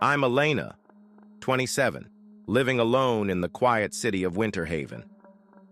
I'm Elena, 27, living alone in the quiet city of Winter Haven.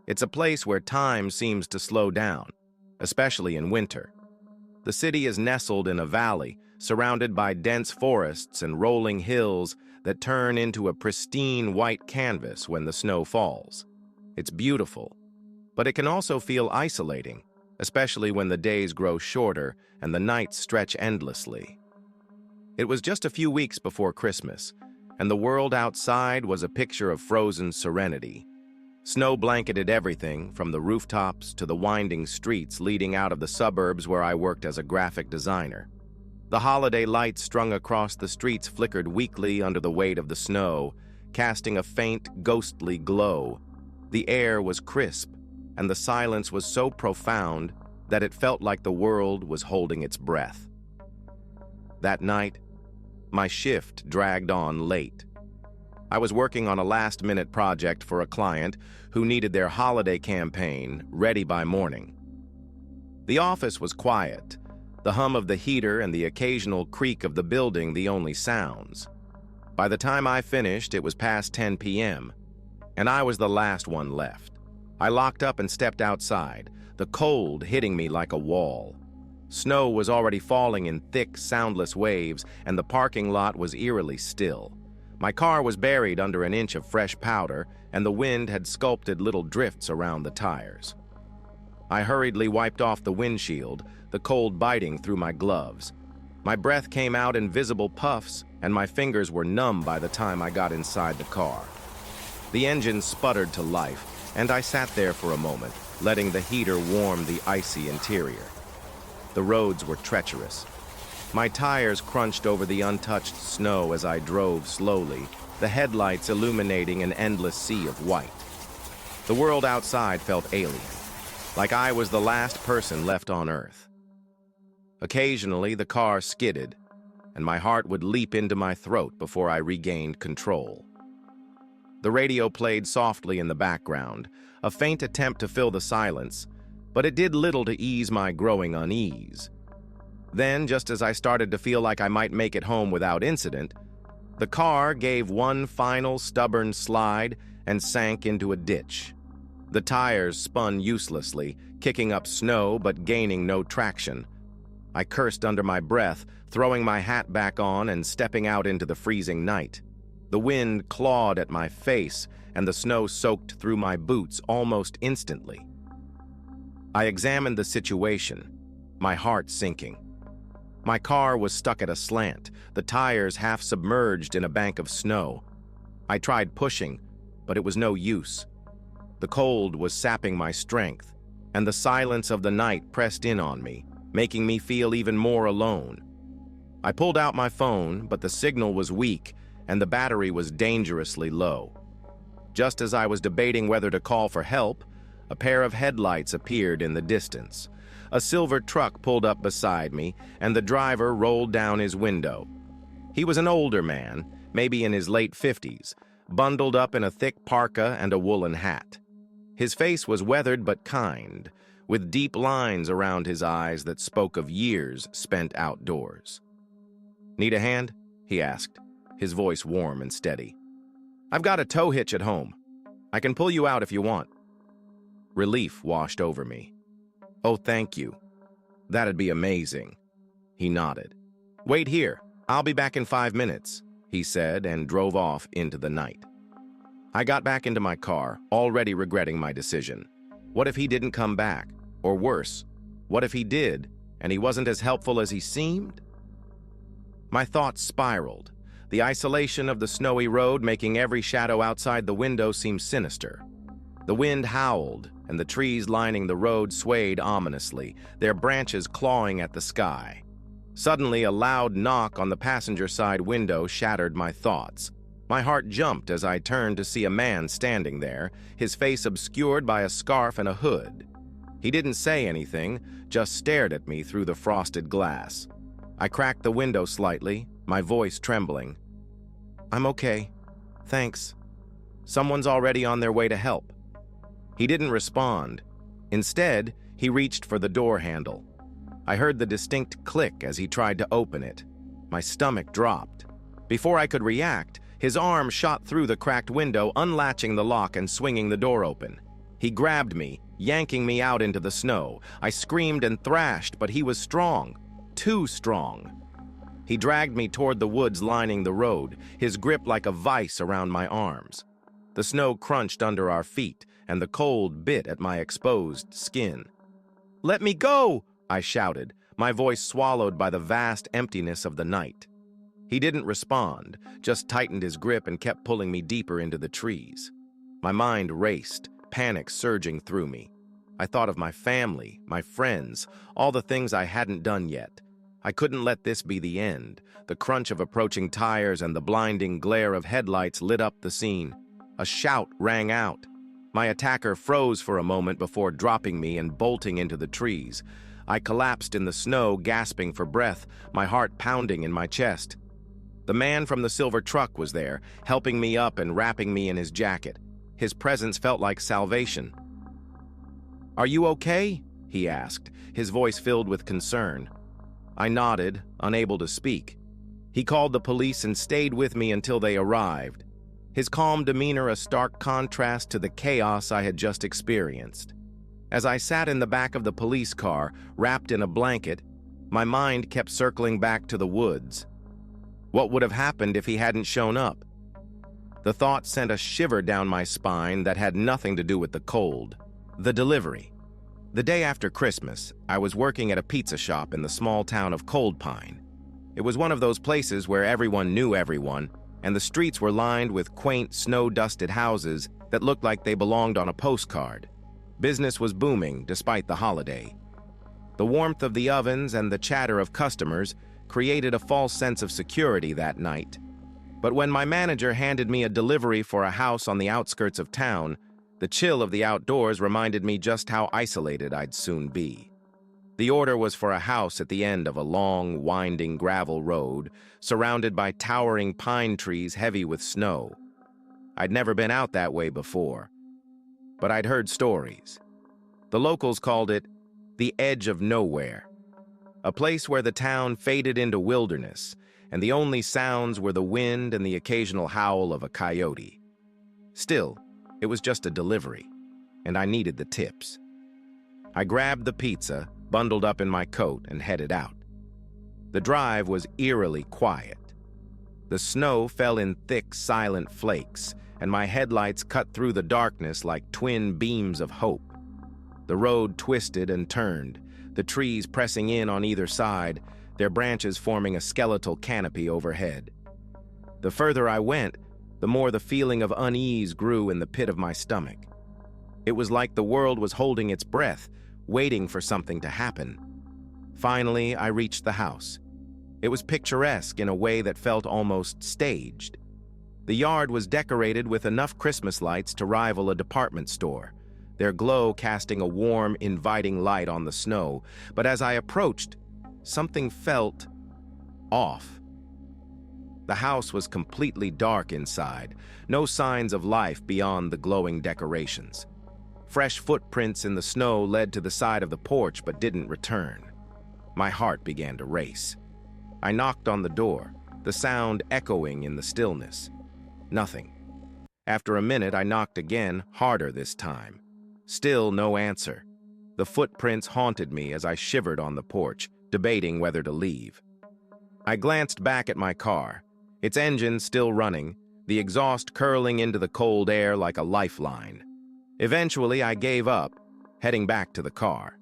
It's a place where time seems to slow down, especially in winter. The city is nestled in a valley, surrounded by dense forests and rolling hills that turn into a pristine white canvas when the snow falls. It's beautiful, but it can also feel isolating, especially when the days grow shorter and the nights stretch endlessly. It was just a few weeks before Christmas, and the world outside was a picture of frozen serenity. Snow blanketed everything from the rooftops to the winding streets leading out of the suburbs where I worked as a graphic designer. The holiday lights strung across the streets flickered weakly under the weight of the snow, casting a faint, ghostly glow. The air was crisp, and the silence was so profound that it felt like the world was holding its breath. That night, my shift dragged on late. I was working on a last-minute project for a client who needed their holiday campaign ready by morning. The office was quiet, the hum of the heater and the occasional creak of the building the only sounds. By the time I finished, it was past 10 p.m., and I was the last one left. I locked up and stepped outside, the cold hitting me like a wall. Snow was already falling in thick, soundless waves, and the parking lot was eerily still. My car was buried under an inch of fresh powder, and the wind had sculpted little drifts around the tires. I hurriedly wiped off the windshield, the cold biting through my gloves. My breath came out in visible puffs, and my fingers were numb by the time I got inside the car. The engine sputtered to life, and I sat there for a moment, letting the heater warm the icy interior. The roads were treacherous. My tires crunched over the untouched snow as I drove slowly, the headlights illuminating an endless sea of white. The world outside felt alien, like I was the last person left on Earth. Occasionally, the car skidded, and my heart would leap into my throat before I regained control. The radio played softly in the background, a faint attempt to fill the silence, but it did little to ease my growing unease. Then, just as I started to feel like I might make it home without incident, the car gave one final stubborn slide and sank into a ditch. The tires spun uselessly, kicking up snow but gaining no traction. I cursed under my breath, throwing my hat back on and stepping out into the freezing night. The wind clawed at my face, and the snow soaked through my boots almost instantly. I examined the situation, my heart sinking. My car was stuck at a slant, the tires half submerged in a bank of snow. I tried pushing, but it was no use. The cold was sapping my strength, and the silence of the night pressed in on me, making me feel even more alone. I pulled out my phone, but the signal was weak, and the battery was dangerously low. Just as I was debating whether to call for help, a pair of headlights appeared in the distance. A silver truck pulled up beside me, and the driver rolled down his window. He was an older man, maybe in his late 50s, bundled up in a thick parka and a woolen hat. His face was weathered but kind, with deep lines around his eyes that spoke of years spent outdoors. "Need a hand?" he asked, his voice warm and steady. "I've got a tow hitch at home. I can pull you out if you want." Relief washed over me. "Oh, thank you. That'd be amazing." He nodded. "Wait here. I'll be back in 5 minutes," he said, and drove off into the night. I got back into my car, already regretting my decision. What if he didn't come back? Or worse, what if he did, and he wasn't as helpful as he seemed? My thoughts spiraled, the isolation of the snowy road making every shadow outside the window seem sinister. The wind howled, and the trees lining the road swayed ominously, their branches clawing at the sky. Suddenly, a loud knock on the passenger side window shattered my thoughts. My heart jumped as I turned to see a man standing there, his face obscured by a scarf and a hood. He didn't say anything, just stared at me through the frosted glass. I cracked the window slightly, my voice trembling. "I'm okay. Thanks. Someone's already on their way to help." He didn't respond. Instead, he reached for the door handle. I heard the distinct click as he tried to open it. My stomach dropped. Before I could react, his arm shot through the cracked window, unlatching the lock and swinging the door open. He grabbed me, yanking me out into the snow. I screamed and thrashed, but he was strong. Too strong. He dragged me toward the woods lining the road, his grip like a vice around my arms. The snow crunched under our feet, and the cold bit at my exposed skin. "Let me go!" I shouted, my voice swallowed by the vast emptiness of the night. He didn't respond, just tightened his grip and kept pulling me deeper into the trees. My mind raced, panic surging through me. I thought of my family, my friends, all the things I hadn't done yet. I couldn't let this be the end. The crunch of approaching tires and the blinding glare of headlights lit up the scene. A shout rang out. My attacker froze for a moment before dropping me and bolting into the trees. I collapsed in the snow, gasping for breath, my heart pounding in my chest. The man from the silver truck was there, helping me up and wrapping me in his jacket. His presence felt like salvation. "Are you okay?" he asked, his voice filled with concern. I nodded, unable to speak. He called the police and stayed with me until they arrived. His calm demeanor a stark contrast to the chaos I had just experienced. As I sat in the back of the police car, wrapped in a blanket, my mind kept circling back to the woods. What would have happened if he hadn't shown up? The thought sent a shiver down my spine that had nothing to do with the cold. The delivery. The day after Christmas, I was working at a pizza shop in the small town of Cold Pine. It was one of those places where everyone knew everyone, and the streets were lined with quaint, snow-dusted houses that looked like they belonged on a postcard. Business was booming despite the holiday. The warmth of the ovens and the chatter of customers created a false sense of security that night. But when my manager handed me a delivery for a house on the outskirts of town, the chill of the outdoors reminded me just how isolated I'd soon be. The order was for a house at the end of a long, winding gravel road, surrounded by towering pine trees heavy with snow. I'd never been out that way before, but I'd heard stories. The locals called it the edge of nowhere, a place where the town faded into wilderness, and the only sounds were the wind and the occasional howl of a coyote. Still, it was just a delivery, and I needed the tips. I grabbed the pizza, bundled up in my coat, and headed out. The drive was eerily quiet. The snow fell in thick, silent flakes, and my headlights cut through the darkness like twin beams of hope. The road twisted and turned, the trees pressing in on either side, their branches forming a skeletal canopy overhead. The further I went, the more the feeling of unease grew in the pit of my stomach. It was like the world was holding its breath, waiting for something to happen. Finally, I reached the house. It was picturesque in a way that felt almost staged. The yard was decorated with enough Christmas lights to rival a department store, their glow casting a warm, inviting light on the snow. But as I approached, something felt off. The house was completely dark inside, no signs of life beyond the glowing decorations. Fresh footprints in the snow led to the side of the porch but didn't return. My heart began to race. I knocked on the door, the sound echoing in the stillness. Nothing. After a minute, I knocked again, harder this time. Still no answer. The footprints haunted me as I shivered on the porch, debating whether to leave. I glanced back at my car, its engine still running, the exhaust curling into the cold air like a lifeline. Eventually, I gave up, heading back to the car.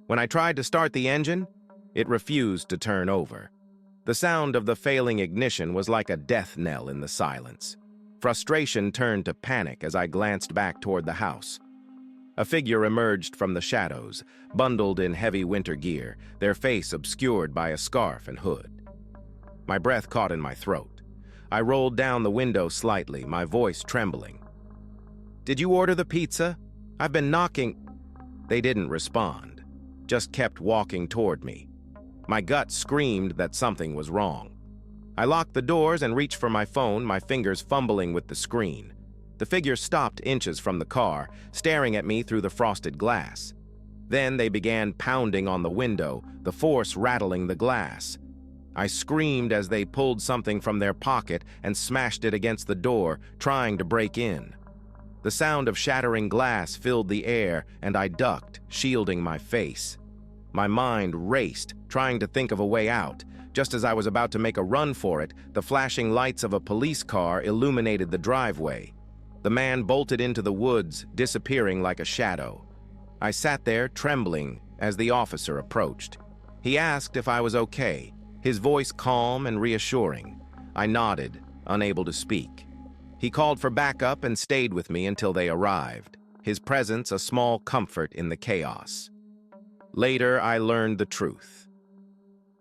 When I tried to start the engine, it refused to turn over. The sound of the failing ignition was like a death knell in the silence. Frustration turned to panic as I glanced back toward the house. A figure emerged from the shadows, bundled in heavy winter gear, their face obscured by a scarf and hood. My breath caught in my throat. I rolled down the window slightly, my voice trembling. "Did you order the pizza? I've been knocking." They didn't respond, just kept walking toward me. My gut screamed that something was wrong. I locked the doors and reached for my phone, my fingers fumbling with the screen. The figure stopped inches from the car, staring at me through the frosted glass. Then they began pounding on the window, the force rattling the glass. I screamed as they pulled something from their pocket and smashed it against the door, trying to break in. The sound of shattering glass filled the air, and I ducked, shielding my face. My mind raced, trying to think of a way out. Just as I was about to make a run for it, the flashing lights of a police car illuminated the driveway. The man bolted into the woods, disappearing like a shadow. I sat there, trembling, as the officer approached. He asked if I was okay, his voice calm and reassuring. I nodded, unable to speak. He called for backup and stayed with me until they arrived, his presence a small comfort in the chaos. Later, I learned the truth.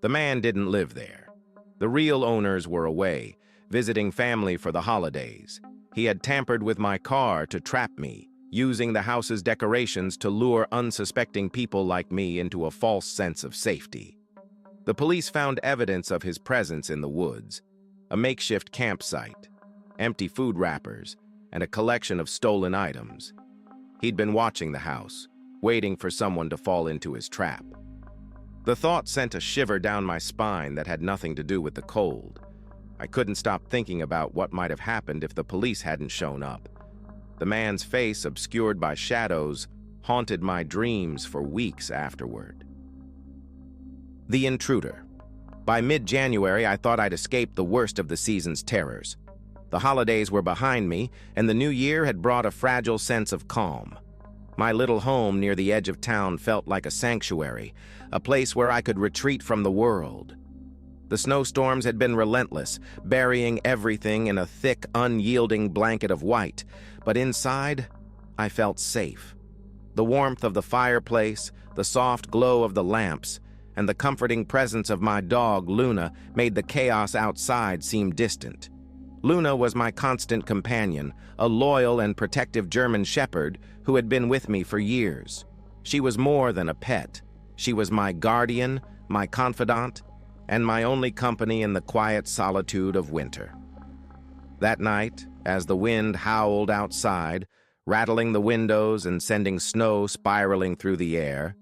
The man didn't live there. The real owners were away, visiting family for the holidays. He had tampered with my car to trap me, using the house's decorations to lure unsuspecting people like me into a false sense of safety. The police found evidence of his presence in the woods, a makeshift campsite, empty food wrappers, and a collection of stolen items. He'd been watching the house, waiting for someone to fall into his trap. The thought sent a shiver down my spine that had nothing to do with the cold. I couldn't stop thinking about what might have happened if the police hadn't shown up. The man's face, obscured by shadows, haunted my dreams for weeks afterward. The intruder. By mid-January, I thought I'd escaped the worst of the season's terrors. The holidays were behind me, and the new year had brought a fragile sense of calm. My little home near the edge of town felt like a sanctuary, a place where I could retreat from the world. The snowstorms had been relentless, burying everything in a thick, unyielding blanket of white, but inside, I felt safe. The warmth of the fireplace, the soft glow of the lamps, and the comforting presence of my dog, Luna, made the chaos outside seem distant. Luna was my constant companion, a loyal and protective German shepherd who had been with me for years. She was more than a pet. She was my guardian, my confidant, and my only company in the quiet solitude of winter. That night, as the wind howled outside, rattling the windows and sending snow spiraling through the air,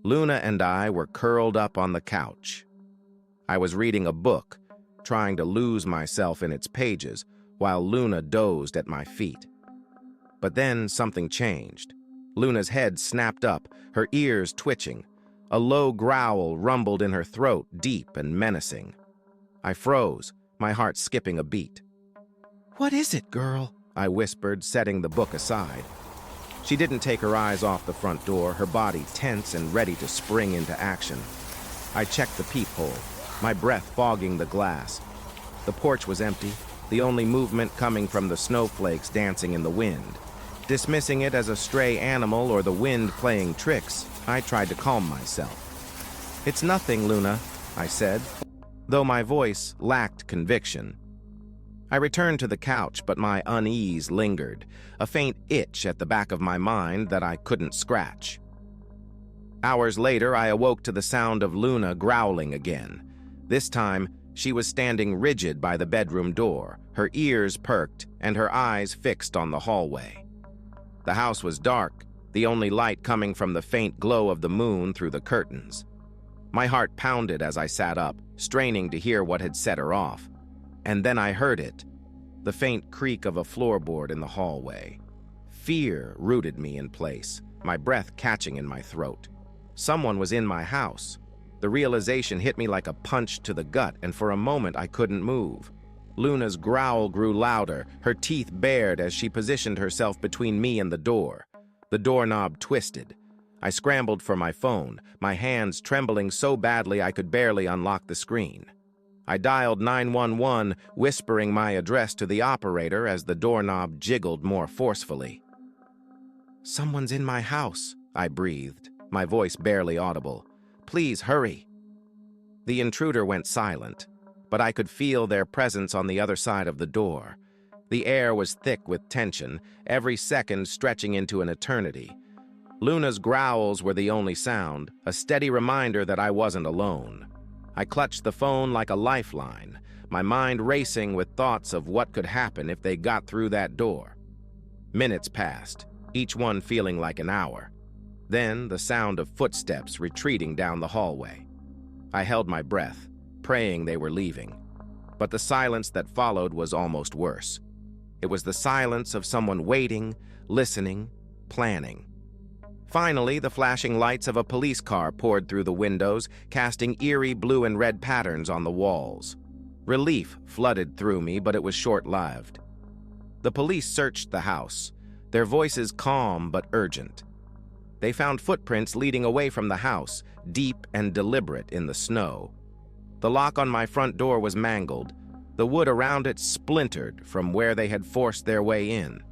Luna and I were curled up on the couch. I was reading a book, trying to lose myself in its pages, while Luna dozed at my feet. But then something changed. Luna's head snapped up, her ears twitching. A low growl rumbled in her throat, deep and menacing. I froze, my heart skipping a beat. "What is it, girl?" I whispered, setting the book aside. She didn't take her eyes off the front door, her body tense and ready to spring into action. I checked the peephole, my breath fogging the glass. The porch was empty, the only movement coming from the snowflakes dancing in the wind. Dismissing it as a stray animal or the wind playing tricks, I tried to calm myself. "It's nothing, Luna," I said, though my voice lacked conviction. I returned to the couch, but my unease lingered, a faint itch at the back of my mind that I couldn't scratch. Hours later, I awoke to the sound of Luna growling again. This time, she was standing rigid by the bedroom door, her ears perked and her eyes fixed on the hallway. The house was dark, the only light coming from the faint glow of the moon through the curtains. My heart pounded as I sat up, straining to hear what had set her off. And then I heard it, the faint creak of a floorboard in the hallway. Fear rooted me in place, my breath catching in my throat. Someone was in my house. The realization hit me like a punch to the gut, and for a moment I couldn't move. Luna's growl grew louder, her teeth bared as she positioned herself between me and the door. The doorknob twisted. I scrambled for my phone, my hands trembling so badly I could barely unlock the screen. I dialed 911, whispering my address to the operator as the doorknob jiggled more forcefully. "Someone's in my house," I breathed, my voice barely audible. "Please hurry." The intruder went silent, but I could feel their presence on the other side of the door. The air was thick with tension, every second stretching into an eternity. Luna's growls were the only sound, a steady reminder that I wasn't alone. I clutched the phone like a lifeline, my mind racing with thoughts of what could happen if they got through that door. Minutes passed, each one feeling like an hour. Then the sound of footsteps retreating down the hallway. I held my breath, praying they were leaving. But the silence that followed was almost worse. It was the silence of someone waiting, listening, planning. Finally, the flashing lights of a police car poured through the windows, casting eerie blue and red patterns on the walls. Relief flooded through me, but it was short-lived. The police searched the house, their voices calm but urgent. They found footprints leading away from the house, deep and deliberate in the snow. The lock on my front door was mangled, the wood around it splintered from where they had forced their way in.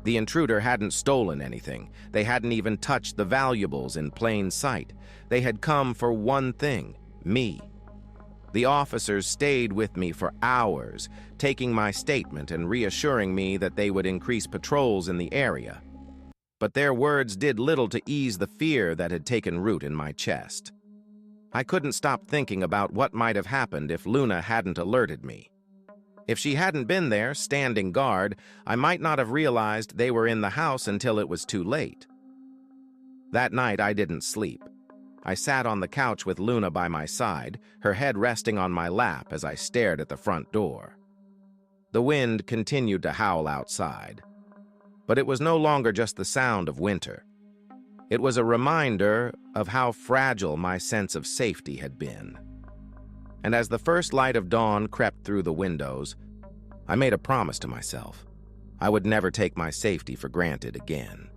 The intruder hadn't stolen anything. They hadn't even touched the valuables in plain sight. They had come for one thing, me. The officers stayed with me for hours, taking my statement and reassuring me that they would increase patrols in the area. But their words did little to ease the fear that had taken root in my chest. I couldn't stop thinking about what might have happened if Luna hadn't alerted me. If she hadn't been there, standing guard, I might not have realized they were in the house until it was too late. That night, I didn't sleep. I sat on the couch with Luna by my side, her head resting on my lap as I stared at the front door. The wind continued to howl outside. But it was no longer just the sound of winter. It was a reminder of how fragile my sense of safety had been. And as the first light of dawn crept through the windows, I made a promise to myself. I would never take my safety for granted again.